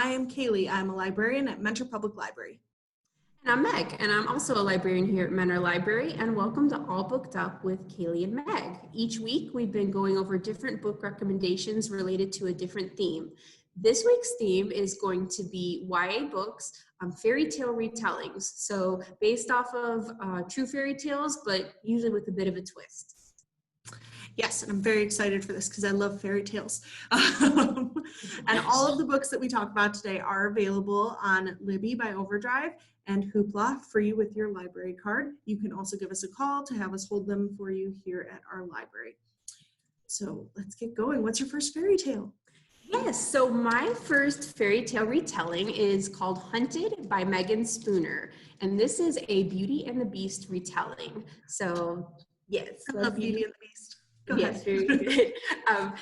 I am Cailey. I'm a librarian at Mentor Public Library. And I'm Meg, and I'm also a librarian here at Mentor Library, and welcome to All Booked Up with Cailey and Meg. Each week, we've been going over different book recommendations related to a different theme. This week's theme is going to be YA books, fairy tale retellings. So based off of true fairy tales, but usually with a bit of a twist. Yes, and I'm very excited for this because I love fairy tales. And all of the books that we talk about today are available on Libby by Overdrive and Hoopla free with your library card. You can also give us a call to have us hold them for you here at our library. So let's get going. What's your first fairy tale? Yes, so my first fairy tale retelling is called Hunted by Megan Spooner. And this is a Beauty and the Beast retelling. So yes. I love Beauty and the Beast. Yes, very good.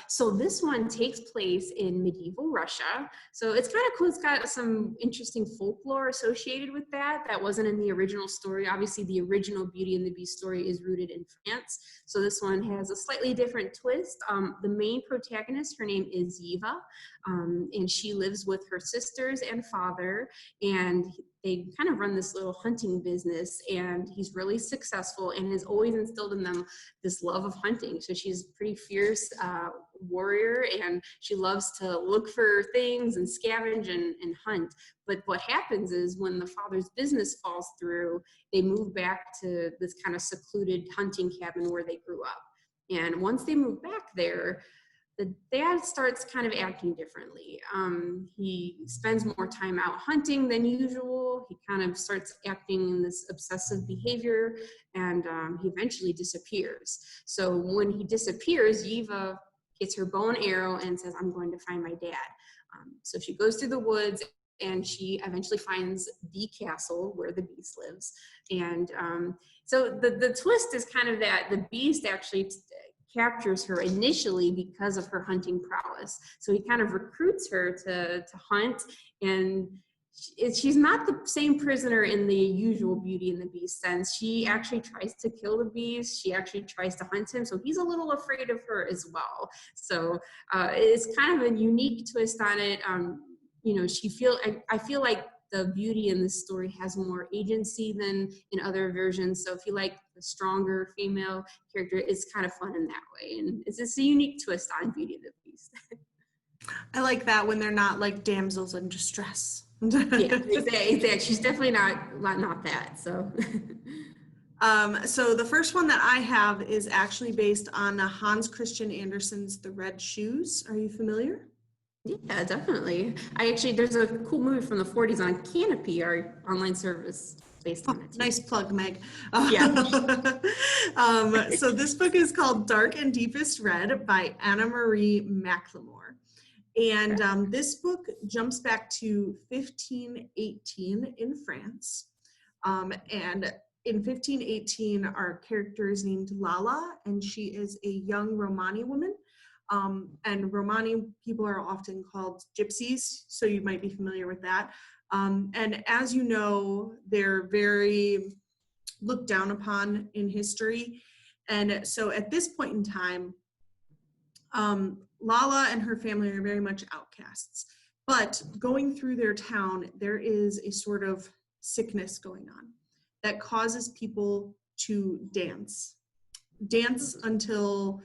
So this one takes place in medieval Russia. So it's kind of cool. It's got some interesting folklore associated with that wasn't in the original story. Obviously, the original Beauty and the Beast story is rooted in France. So this one has a slightly different twist. The main protagonist, her name is Eva, and she lives with her sisters and father, and they kind of run this little hunting business, and he's really successful and has always instilled in them this love of hunting. So she's a pretty fierce warrior, and she loves to look for things and scavenge and hunt. But what happens is when the father's business falls through, they move back to this kind of secluded hunting cabin where they grew up. And once they move back there, the dad starts kind of acting differently. He spends more time out hunting than usual. He kind of starts acting in this obsessive behavior, and he eventually disappears. So when he disappears, Eva gets her bow and arrow and says, "I'm going to find my dad." So she goes through the woods, and she eventually finds the castle where the beast lives. And so the twist is kind of that the beast actually captures her initially because of her hunting prowess. So he kind of recruits her to hunt, and she's not the same prisoner in the usual Beauty and the Beast sense. She actually tries to kill the beast. She actually tries to hunt him. So he's a little afraid of her as well. So it's kind of a unique twist on it. I feel like the Beauty in this story has more agency than in other versions. So if you like the stronger female character, it's kind of fun in that way. And it's just a unique twist on Beauty and the Beast. I like that when they're not like damsels in distress. Yeah, exactly. She's definitely not that. So. So the first one that I have is actually based on Hans Christian Andersen's The Red Shoes. Are you familiar? Yeah, definitely. There's a cool movie from the 40s on Canopy, our online service based on it. Nice plug, Meg. Yeah. So this book is called Dark and Deepest Red by Anna-Marie McLemore. And this book jumps back to 1518 in France. And in 1518, our character is named Lala, and she is a young Romani woman. And Romani people are often called gypsies, so you might be familiar with that. And as you know, they're very looked down upon in history. And so at this point in time, Lala and her family are very much outcasts. But going through their town, there is a sort of sickness going on that causes people to dance until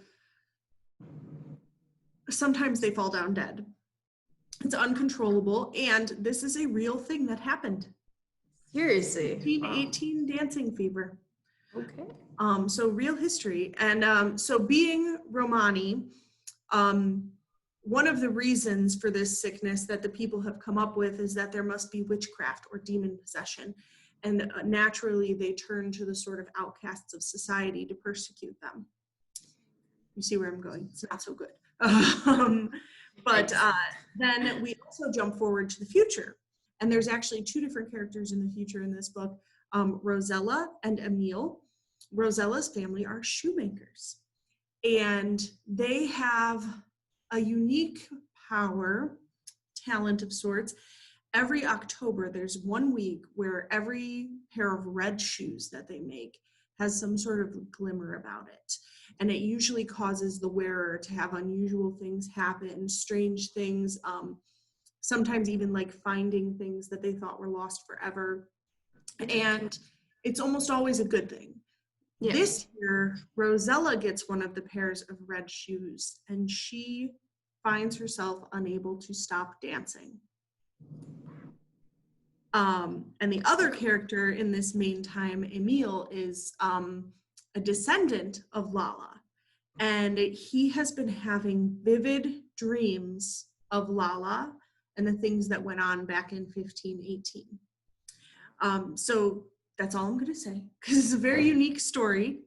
sometimes they fall down dead. It's uncontrollable, and this is a real thing that happened. Seriously? 1518 dancing fever. Okay. So real history. And so being Romani, one of the reasons for this sickness that the people have come up with is that there must be witchcraft or demon possession. And naturally, they turn to the sort of outcasts of society to persecute them. You see where I'm going? It's not so good. But then we also jump forward to the future. And there's actually two different characters in the future in this book, Rosella and Emile. Rosella's family are shoemakers. And they have a unique talent of sorts. Every October, there's 1 week where every pair of red shoes that they make has some sort of glimmer about it. And it usually causes the wearer to have unusual things happen, strange things. sometimes even like finding things that they thought were lost forever. And it's almost always a good thing. Yeah. This year, Rosella gets one of the pairs of red shoes, and she finds herself unable to stop dancing. And the other character in this main time, Emile, is a descendant of Lala. And he has been having vivid dreams of Lala and the things that went on back in 1518. So that's all I'm going to say, because it's a very unique story.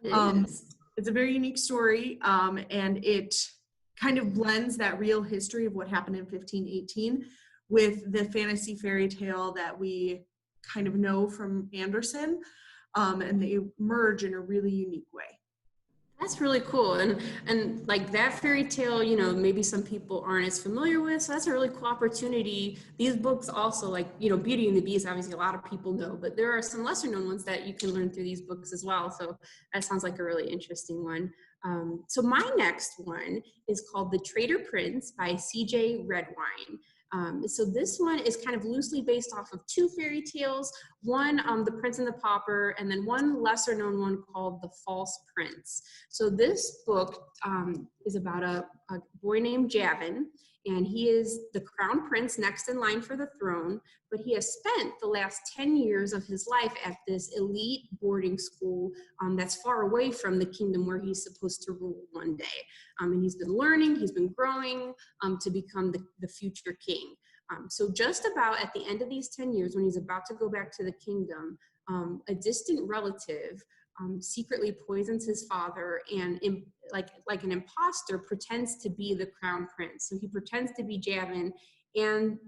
It's a very unique story, and it kind of blends that real history of what happened in 1518 with the fantasy fairy tale that we kind of know from Andersen, and they merge in a really unique way. That's really cool. And like that fairy tale, you know, maybe some people aren't as familiar with, so that's a really cool opportunity. These books also, like, you know, Beauty and the Beast, obviously a lot of people know, but there are some lesser known ones that you can learn through these books as well. So that sounds like a really interesting one. So my next one is called The Traitor Prince by C.J. Redwine. So this one is kind of loosely based off of two fairy tales, one, The Prince and the Pauper, and then one lesser known one called The False Prince. So this book is about a boy named Javin, and he is the crown prince next in line for the throne, but he has spent the last 10 years of his life at this elite boarding school that's far away from the kingdom where he's supposed to rule one day. And he's been learning, he's been growing to become the future king. So just about at the end of these 10 years, when he's about to go back to the kingdom, a distant relative secretly poisons his father and like an imposter pretends to be the crown prince. So he pretends to be Javin, and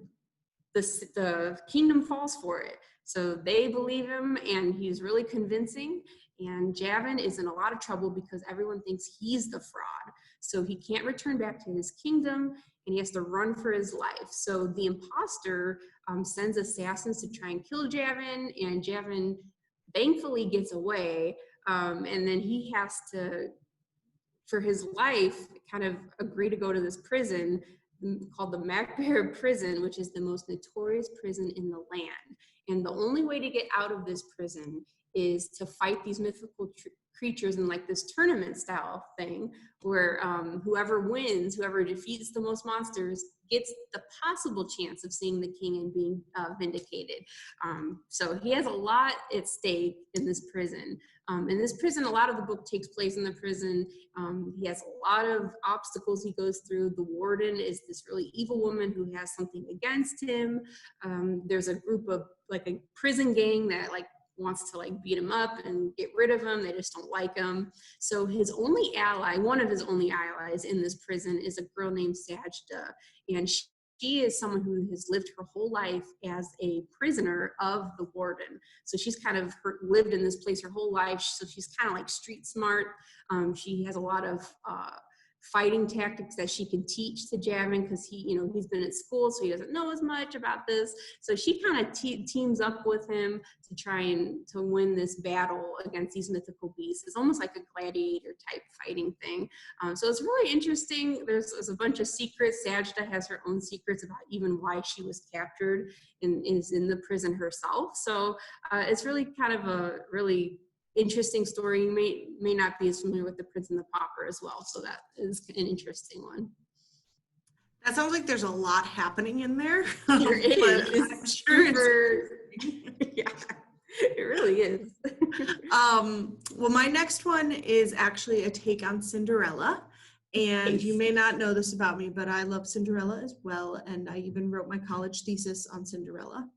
the kingdom falls for it. So they believe him, and he's really convincing. And Javin is in a lot of trouble because everyone thinks he's the fraud. So he can't return back to his kingdom, and he has to run for his life. So the imposter sends assassins to try and kill Javin, and Javin thankfully gets away. And then he has to, for his life, kind of agree to go to this prison called the Macbear Prison, which is the most notorious prison in the land. And the only way to get out of this prison is to fight these mythical creatures in like this tournament style thing where whoever wins, whoever defeats the most monsters gets the possible chance of seeing the king and being vindicated. So he has a lot at stake in this prison. In this prison, a lot of the book takes place in the prison. He has a lot of obstacles he goes through. The warden is this really evil woman who has something against him. There's a group of like a prison gang that like wants to like beat him up and get rid of him. They just don't like him. So his only ally, one of his only allies in this prison, is a girl named Sajda. And she is someone who has lived her whole life as a prisoner of the warden. So she's kind of lived in this place her whole life. So she's kind of like street smart. She has a lot of fighting tactics that she can teach to Javin because he's been at school, so he doesn't know as much about this. So she kind of teams up with him to try and to win this battle against these mythical beasts. It's almost like a gladiator type fighting thing. So it's really interesting. There's a bunch of secrets. Sajda has her own secrets about even why she was captured and is in the prison herself. So it's really kind of a really interesting story. You may not be as familiar with The Prince and the Pauper as well, so that is an interesting one. That sounds like there's a lot happening in there. There is. I'm sure yeah, it really is. Well, my next one is actually a take on Cinderella. And you may not know this about me, but I love Cinderella as well. And I even wrote my college thesis on Cinderella.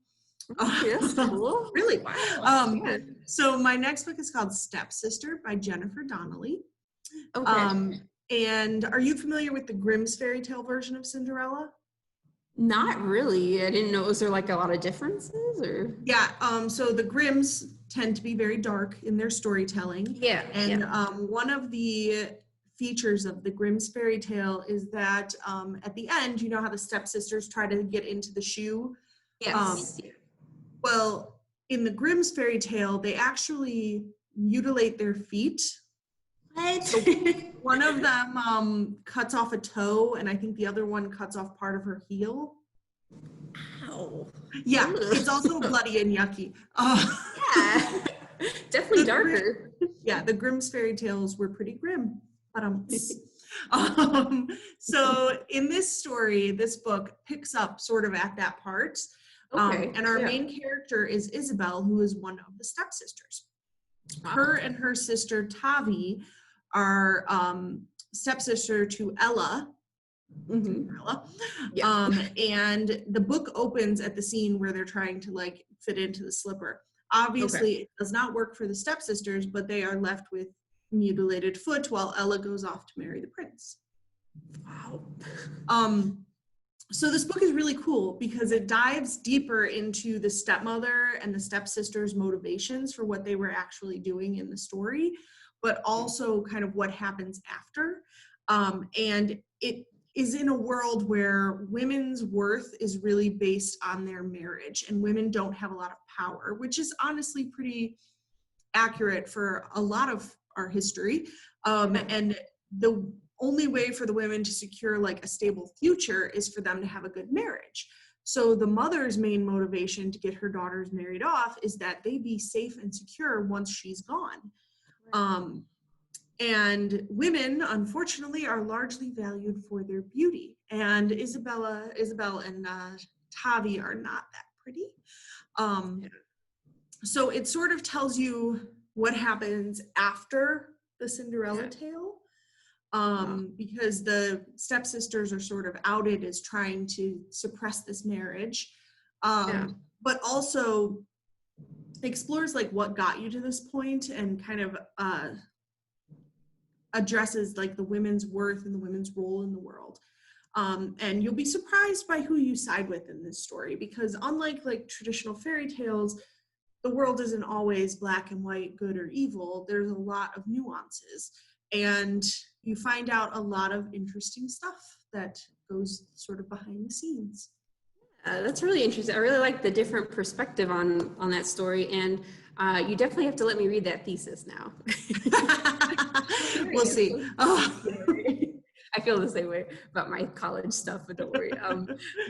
Yes, cool. Really? Wow. So my next book is called Stepsister by Jennifer Donnelly. Okay. And are you familiar with the Grimm's fairy tale version of Cinderella? Not really. I didn't know. Was there like a lot of differences or? Yeah. So the Grimm's tend to be very dark in their storytelling. Yeah. And one of the features of the Grimm's fairy tale is that at the end, you know how the stepsisters try to get into the shoe? Yes. Well, in the Grimm's fairy tale, they actually mutilate their feet. What? So one of them cuts off a toe, and I think the other one cuts off part of her heel. Ow. Yeah, Ugh. it's also bloody and yucky. Yeah, definitely darker. The Grimm's fairy tales were pretty grim. So in this story, this book picks up sort of at that part. Okay. And our main character is Isabel, who is one of the stepsisters. Wow. Her and her sister Tavi are stepsister to Ella. Cinderella. Yeah. And the book opens at the scene where they're trying to like fit into the slipper. Obviously, it does not work for the stepsisters, but they are left with mutilated foot while Ella goes off to marry the prince. Wow. So this book is really cool because it dives deeper into the stepmother and the stepsisters' motivations for what they were actually doing in the story, but also kind of what happens after. And it is in a world where women's worth is really based on their marriage, and women don't have a lot of power, which is honestly pretty accurate for a lot of our history. And the only way for the women to secure like a stable future is for them to have a good marriage. So the mother's main motivation to get her daughters married off is that they be safe and secure once she's gone. And women, unfortunately, are largely valued for their beauty. And Isabel and Tavi are not that pretty. So it sort of tells you what happens after the Cinderella tale. Because the stepsisters are sort of outed as trying to suppress this marriage, but also explores like what got you to this point and kind of addresses like the women's worth and the women's role in the world. And you'll be surprised by who you side with in this story, because unlike like traditional fairy tales, the world isn't always black and white, good or evil. There's a lot of nuances. And you find out a lot of interesting stuff that goes sort of behind the scenes. That's really interesting. I really like the different perspective on that story, and you definitely have to let me read that thesis now. We'll see. I feel the same way about my college stuff, but don't worry.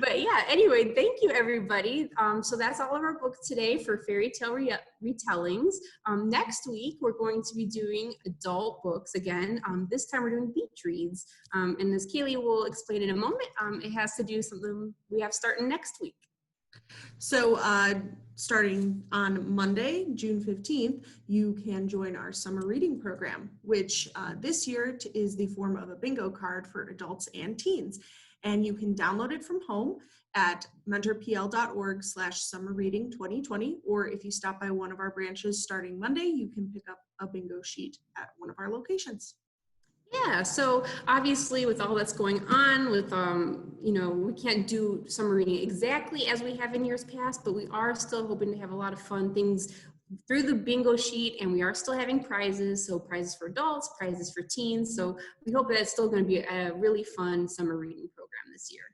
But yeah, anyway, thank you everybody. So that's all of our books today for fairy tale retellings. Next week, we're going to be doing adult books again. This time we're doing beach reads. And as Cailey will explain in a moment, it has to do something we have starting next week. So starting on Monday, June 15th, you can join our summer reading program, which this year is the form of a bingo card for adults and teens. And you can download it from home at mentorpl.org/summerreading2020, or if you stop by one of our branches starting Monday, you can pick up a bingo sheet at one of our locations. Yeah, so obviously with all that's going on with, we can't do summer reading exactly as we have in years past, but we are still hoping to have a lot of fun things through the bingo sheet, and we are still having prizes. So prizes for adults, prizes for teens. So we hope that it's still going to be a really fun summer reading program this year.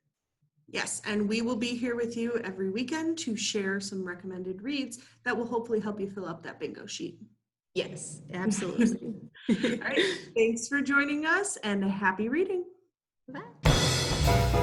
Yes, and we will be here with you every weekend to share some recommended reads that will hopefully help you fill up that bingo sheet. Yes, absolutely. All right, thanks for joining us and happy reading. Bye.